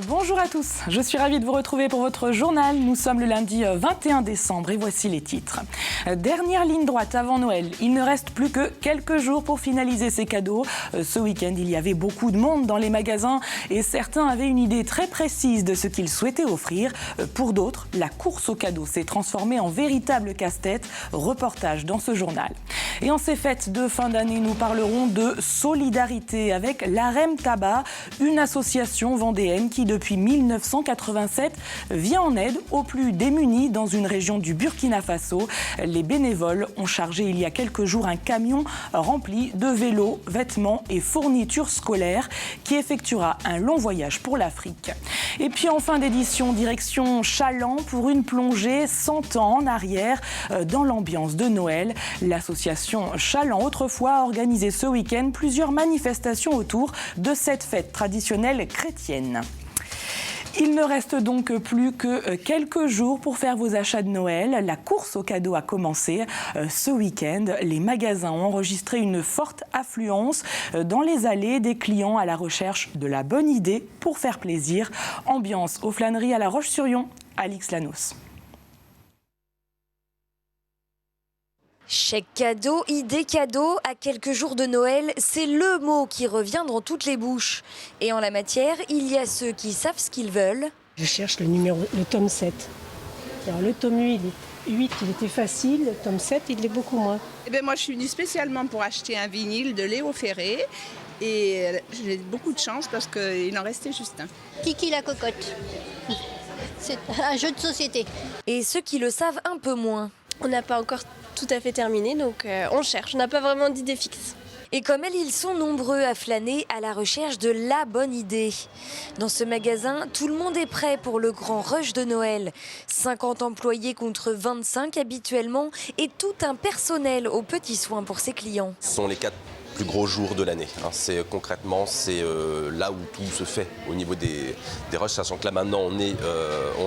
Bonjour à tous, je suis ravie de vous retrouver pour votre journal. Nous sommes le lundi 21 décembre et voici les titres. Dernière ligne droite avant Noël, il ne reste plus que quelques jours pour finaliser ces cadeaux. Ce week-end, il y avait beaucoup de monde dans les magasins et certains avaient une idée très précise de ce qu'ils souhaitaient offrir. Pour d'autres, la course aux cadeaux s'est transformée en véritable casse-tête. Reportage dans ce journal. Et en ces fêtes de fin d'année, nous parlerons de solidarité avec l'AREM Tabac, une association vendéenne qui, depuis 1987, vient en aide aux plus démunis dans une région du Burkina Faso. Les bénévoles ont chargé il y a quelques jours un camion rempli de vélos, vêtements et fournitures scolaires qui effectuera un long voyage pour l'Afrique. Et puis en fin d'édition, direction Chaland pour une plongée 100 ans en arrière dans l'ambiance de Noël. L'association Chaland autrefois a organisé ce week-end plusieurs manifestations autour de cette fête traditionnelle chrétienne. Il ne reste donc plus que quelques jours pour faire vos achats de Noël. La course aux cadeaux a commencé ce week-end. Les magasins ont enregistré une forte affluence dans les allées des clients à la recherche de la bonne idée pour faire plaisir. Ambiance aux flâneries à La Roche-sur-Yon, Alix Lanos. Chèque cadeau, idée cadeau, à quelques jours de Noël, c'est le mot qui revient dans toutes les bouches. Et en la matière, il y a ceux qui savent ce qu'ils veulent. Je cherche le tome 7. Alors le tome 8, il était facile, le tome 7, il l'est beaucoup moins. Moi, je suis venue spécialement pour acheter un vinyle de Léo Ferré. Et j'ai beaucoup de chance parce qu'il en restait juste un. Kiki la cocotte. C'est un jeu de société. Et ceux qui le savent un peu moins. On n'a pas encore tout à fait terminé, donc on cherche. On n'a pas vraiment d'idée fixe. Et comme elle, ils sont nombreux à flâner à la recherche de la bonne idée. Dans ce magasin, tout le monde est prêt pour le grand rush de Noël. 50 employés contre 25 habituellement et tout un personnel aux petits soins pour ses clients. Ce sont les 4 plus gros jours de l'année. Concrètement, c'est là où tout se fait au niveau des rushs, sachant que là maintenant on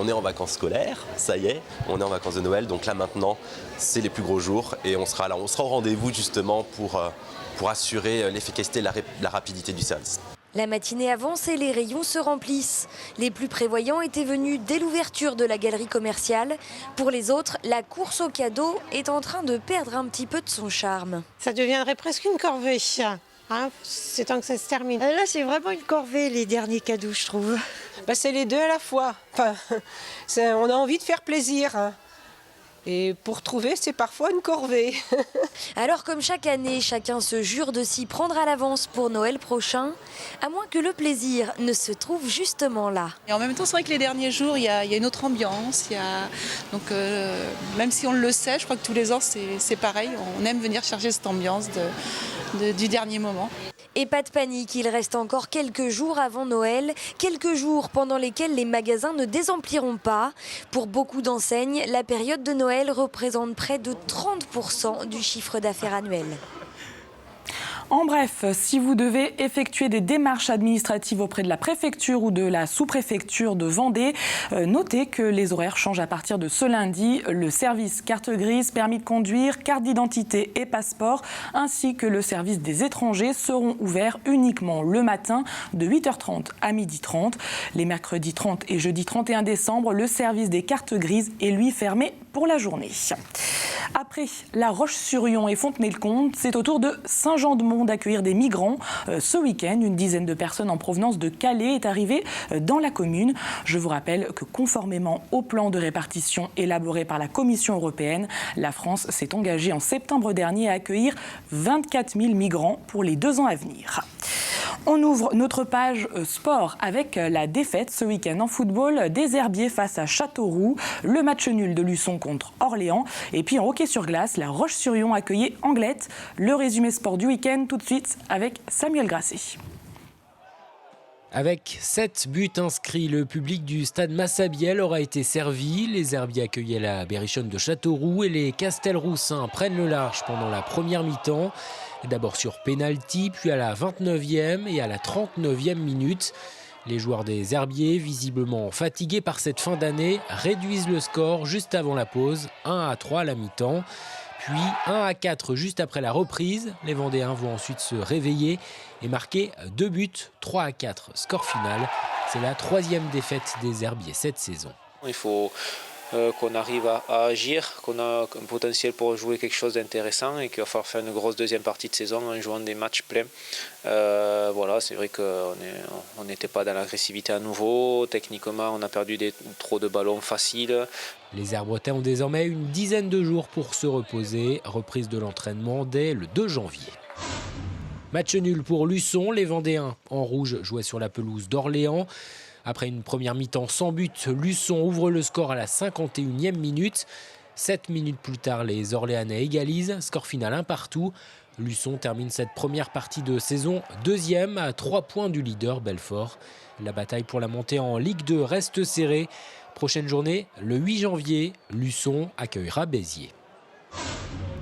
est en vacances scolaires, ça y est, on est en vacances de Noël, donc là maintenant c'est les plus gros jours et on sera là, on sera au rendez-vous justement pour assurer l'efficacité et la rapidité du service. La matinée avance et les rayons se remplissent. Les plus prévoyants étaient venus dès l'ouverture de la galerie commerciale. Pour les autres, la course aux cadeaux est en train de perdre un petit peu de son charme. Ça deviendrait presque une corvée. C'est temps que ça se termine. Là, c'est vraiment une corvée, les derniers cadeaux, je trouve. C'est les deux à la fois. On a envie de faire plaisir. Et pour trouver, c'est parfois une corvée. Alors comme chaque année, chacun se jure de s'y prendre à l'avance pour Noël prochain, à moins que le plaisir ne se trouve justement là. Et en même temps, c'est vrai que les derniers jours, il y a une autre ambiance. Donc même si on le sait, je crois que tous les ans, c'est pareil. On aime venir chercher cette ambiance du dernier moment. Et pas de panique, il reste encore quelques jours avant Noël, quelques jours pendant lesquels les magasins ne désempliront pas. Pour beaucoup d'enseignes, la période de Noël représente près de 30% du chiffre d'affaires annuel. En bref, si vous devez effectuer des démarches administratives auprès de la préfecture ou de la sous-préfecture de Vendée, notez que les horaires changent à partir de ce lundi. Le service carte grise, permis de conduire, carte d'identité et passeport, ainsi que le service des étrangers seront ouverts uniquement le matin de 8h30 à 12h30. Les mercredis 30 et jeudi 31 décembre, le service des cartes grises est lui fermé pour la journée. Après La Roche-sur-Yon et Fontenay-le-Comte, c'est au tour de Saint-Jean-de-Mont d'accueillir des migrants. Ce week-end, une dizaine de personnes en provenance de Calais est arrivée dans la commune. Je vous rappelle que conformément au plan de répartition élaboré par la Commission européenne, la France s'est engagée en septembre dernier à accueillir 24 000 migrants pour les 2 ans à venir. On ouvre notre page sport avec la défaite ce week-end en football des Herbiers face à Châteauroux, le match nul de Luçon contre Orléans et puis en hockey sur glace, La Roche-sur-Yon accueillait Anglette. Le résumé sport du week-end tout de suite avec Samuel Grasset. Avec 7 buts inscrits, le public du stade Massabielle aura été servi. Les Herbiers accueillaient la Berrichonne de Châteauroux et les Castelroussins prennent le large pendant la première mi-temps. D'abord sur pénalty, puis à la 29e et à la 39e minute. Les joueurs des Herbiers, visiblement fatigués par cette fin d'année, réduisent le score juste avant la pause, 1-3 à la mi-temps. Puis 1-4 juste après la reprise. Les Vendéens vont ensuite se réveiller et marquer 2 buts, 3-4, score final. C'est la 3e défaite des Herbiers cette saison. Il faut qu'on arrive à agir, qu'on a un potentiel pour jouer quelque chose d'intéressant et qu'il va falloir faire une grosse deuxième partie de saison en jouant des matchs pleins. Voilà, c'est vrai qu'on n'était pas dans l'agressivité à nouveau. Techniquement, on a perdu trop de ballons faciles. Les Herbretins ont désormais une dizaine de jours pour se reposer. Reprise de l'entraînement dès le 2 janvier. Match nul pour Luçon. Les Vendéens en rouge jouaient sur la pelouse d'Orléans. Après une première mi-temps sans but, Luçon ouvre le score à la 51e minute. 7 minutes plus tard, les Orléanais égalisent. Score final 1-1. Luçon termine cette première partie de saison 2e à 3 points du leader Belfort. La bataille pour la montée en Ligue 2 reste serrée. Prochaine journée, le 8 janvier, Luçon accueillera Béziers.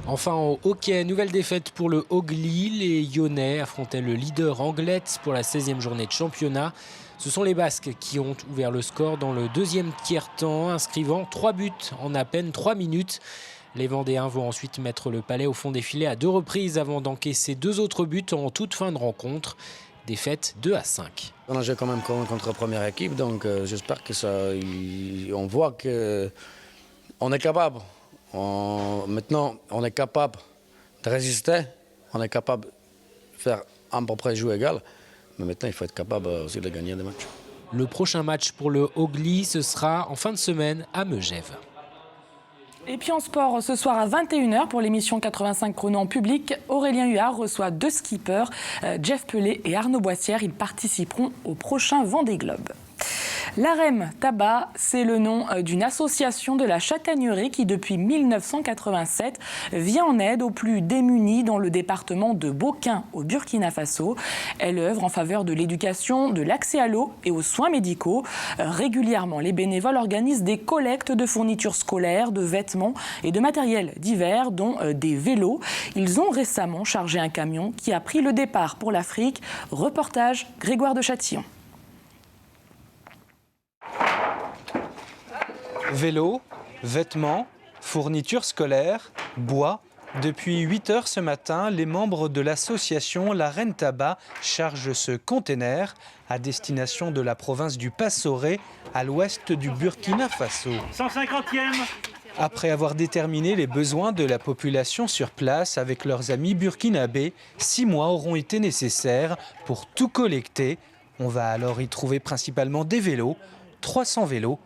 Enfin au hockey, nouvelle défaite pour le Hogli. Les Lyonnais affrontaient le leader Anglet pour la 16e journée de championnat. Ce sont les Basques qui ont ouvert le score dans le deuxième tiers-temps, inscrivant 3 buts en à peine 3 minutes. Les Vendéens vont ensuite mettre le palais au fond des filets à 2 reprises avant d'encaisser 2 autres buts en toute fin de rencontre. Défaite 2-5. On a joué quand même contre la première équipe, donc j'espère que ça. On voit qu'on est capable. Maintenant, on est capable de résister, on est capable de faire à peu près jouer égal. Mais maintenant, il faut être capable aussi de gagner des matchs. Le prochain match pour le Hogli, ce sera en fin de semaine à Megève. Et puis en sport, ce soir à 21h pour l'émission 85 chrono en public, Aurélien Huard reçoit 2 skippers, Jeff Pelé et Arnaud Boissière. Ils participeront au prochain Vendée Globe. L'AREM Tabac, c'est le nom d'une association de la Châtaigneraie qui, depuis 1987, vient en aide aux plus démunis dans le département de Bokin, au Burkina Faso. Elle œuvre en faveur de l'éducation, de l'accès à l'eau et aux soins médicaux. Régulièrement, les bénévoles organisent des collectes de fournitures scolaires, de vêtements et de matériel divers, dont des vélos. Ils ont récemment chargé un camion qui a pris le départ pour l'Afrique. Reportage Grégoire de Châtillon. Vélos, vêtements, fournitures scolaires, bois. Depuis 8h ce matin, les membres de l'association l'AREM Tabac chargent ce container à destination de la province du Passoré, à l'ouest du Burkina Faso. 150e. Après avoir déterminé les besoins de la population sur place avec leurs amis burkinabés, 6 mois auront été nécessaires pour tout collecter. On va alors y trouver principalement des vélos, 300 vélos,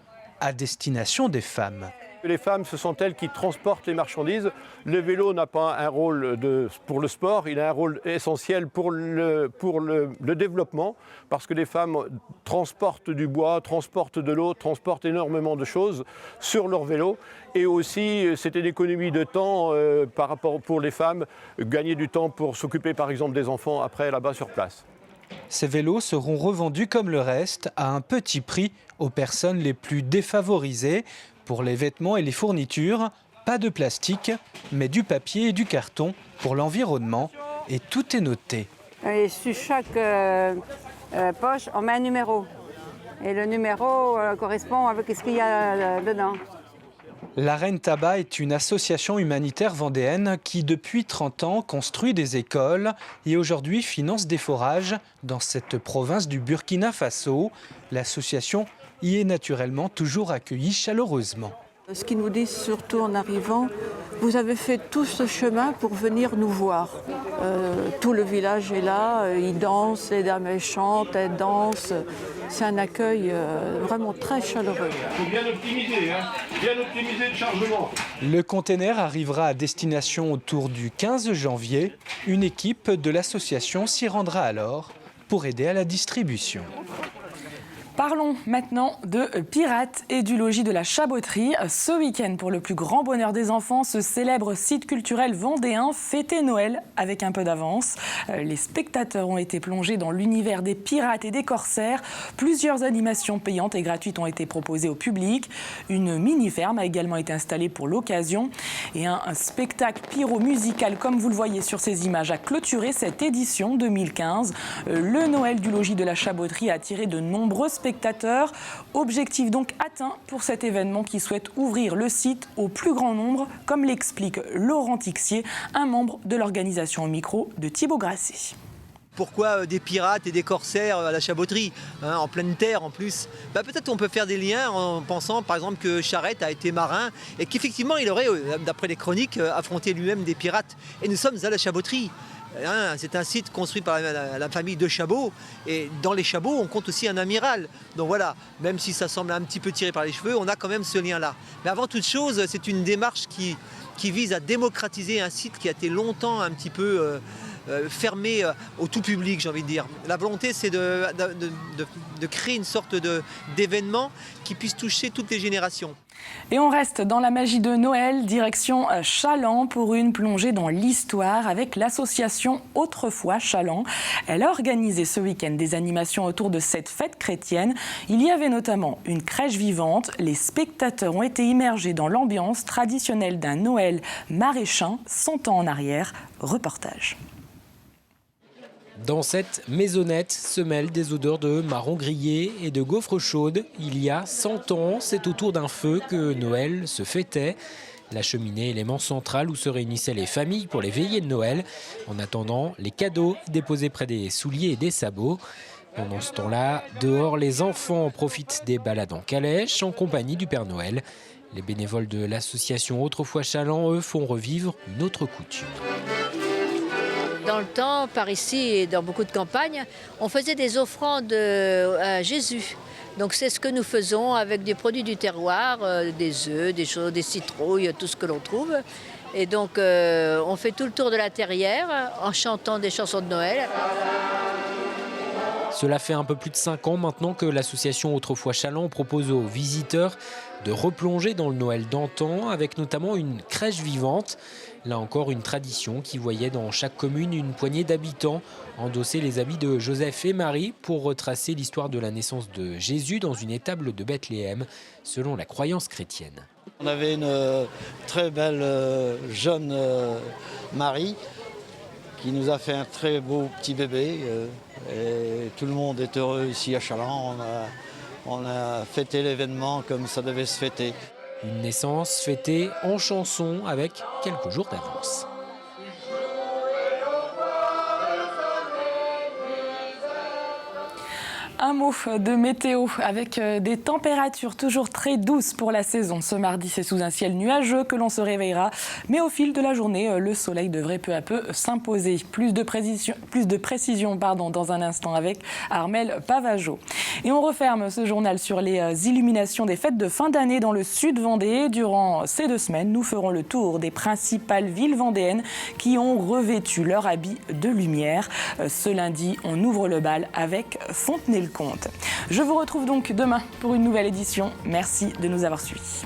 à destination des femmes. Les femmes, ce sont elles qui transportent les marchandises. Le vélo n'a pas un rôle pour le sport, il a un rôle essentiel pour le développement, parce que les femmes transportent du bois, transportent de l'eau, transportent énormément de choses sur leur vélo. Et aussi, c'est une économie de temps par rapport pour les femmes, gagner du temps pour s'occuper par exemple des enfants après là-bas sur place. Ces vélos seront revendus comme le reste à un petit prix aux personnes les plus défavorisées. Pour les vêtements et les fournitures, pas de plastique, mais du papier et du carton pour l'environnement. Et tout est noté. Et sur chaque poche, on met un numéro. Et le numéro correspond avec ce qu'il y a dedans. L'AREM Tabac est une association humanitaire vendéenne qui, depuis 30 ans, construit des écoles et aujourd'hui finance des forages dans cette province du Burkina Faso. L'association y est naturellement toujours accueillie chaleureusement. Ce qu'ils nous disent surtout en arrivant, vous avez fait tout ce chemin pour venir nous voir. Tout le village est là, ils dansent, les dames elles chantent, elles dansent. C'est un accueil vraiment très chaleureux. Il faut bien optimiser, bien optimiser le chargement. Le container arrivera à destination autour du 15 janvier. Une équipe de l'association s'y rendra alors pour aider à la distribution. Parlons maintenant de pirates et du logis de la Chaboterie. Ce week-end, pour le plus grand bonheur des enfants, ce célèbre site culturel vendéen fêtait Noël avec un peu d'avance. Les spectateurs ont été plongés dans l'univers des pirates et des corsaires. Plusieurs animations payantes et gratuites ont été proposées au public. Une mini-ferme a également été installée pour l'occasion. Et un spectacle pyro-musical, comme vous le voyez sur ces images, a clôturé cette édition 2015. Le Noël du logis de la Chaboterie a attiré de nombreux spectateurs. Objectif donc atteint pour cet événement qui souhaite ouvrir le site au plus grand nombre, comme l'explique Laurent Tixier, un membre de l'organisation au micro de Thibaut Grasset. Pourquoi des pirates et des corsaires à la Chaboterie, en pleine terre en plus? Peut-être qu'on peut faire des liens en pensant par exemple que Charette a été marin et qu'effectivement il aurait, d'après les chroniques, affronté lui-même des pirates. Et nous sommes à la Chaboterie. C'est un site construit par la famille de Chabot, et dans les Chabots, on compte aussi un amiral. Donc voilà, même si ça semble un petit peu tiré par les cheveux, on a quand même ce lien-là. Mais avant toute chose, c'est une démarche qui vise à démocratiser un site qui a été longtemps un petit peu fermé au tout public, j'ai envie de dire. La volonté, c'est de créer une sorte d'événement qui puisse toucher toutes les générations. Et on reste dans la magie de Noël, direction Chaland pour une plongée dans l'histoire avec l'association Autrefois Chaland. Elle a organisé ce week-end des animations autour de cette fête chrétienne. Il y avait notamment une crèche vivante. Les spectateurs ont été immergés dans l'ambiance traditionnelle d'un Noël maraîchin 100 ans en arrière. Reportage. Dans cette maisonnette se mêlent des odeurs de marron grillé et de gaufres chaudes. Il y a 100 ans, c'est autour d'un feu que Noël se fêtait. La cheminée, élément central où se réunissaient les familles pour les veillées de Noël. En attendant, les cadeaux déposés près des souliers et des sabots. Pendant ce temps-là, dehors, les enfants profitent des balades en calèche en compagnie du Père Noël. Les bénévoles de l'association Autrefois Chaland, eux, font revivre une autre coutume. Dans le temps, par ici et dans beaucoup de campagnes, on faisait des offrandes à Jésus. Donc c'est ce que nous faisons avec des produits du terroir, des œufs, des choses, des citrouilles, tout ce que l'on trouve. Et donc on fait tout le tour de la terrière en chantant des chansons de Noël. Cela fait un peu plus de 5 ans maintenant que l'association Autrefois Chaland propose aux visiteurs de replonger dans le Noël d'antan avec notamment une crèche vivante. Là encore, une tradition qui voyait dans chaque commune une poignée d'habitants endosser les habits de Joseph et Marie pour retracer l'histoire de la naissance de Jésus dans une étable de Bethléem, selon la croyance chrétienne. On avait une très belle jeune Marie qui nous a fait un très beau petit bébé. Et tout le monde est heureux ici à Chaland. On a fêté l'événement comme ça devait se fêter. Une naissance fêtée en chanson avec quelques jours d'avance. Un mot de météo avec des températures toujours très douces pour la saison. Ce mardi, c'est sous un ciel nuageux que l'on se réveillera. Mais au fil de la journée, le soleil devrait peu à peu s'imposer. Plus de précision dans un instant avec Armel Pavageau. Et on referme ce journal sur les illuminations des fêtes de fin d'année dans le sud Vendée. Durant ces 2 semaines, nous ferons le tour des principales villes vendéennes qui ont revêtu leur habit de lumière. Ce lundi, on ouvre le bal avec Fontenay-le-Comte. Je vous retrouve donc demain pour une nouvelle édition. Merci de nous avoir suivis.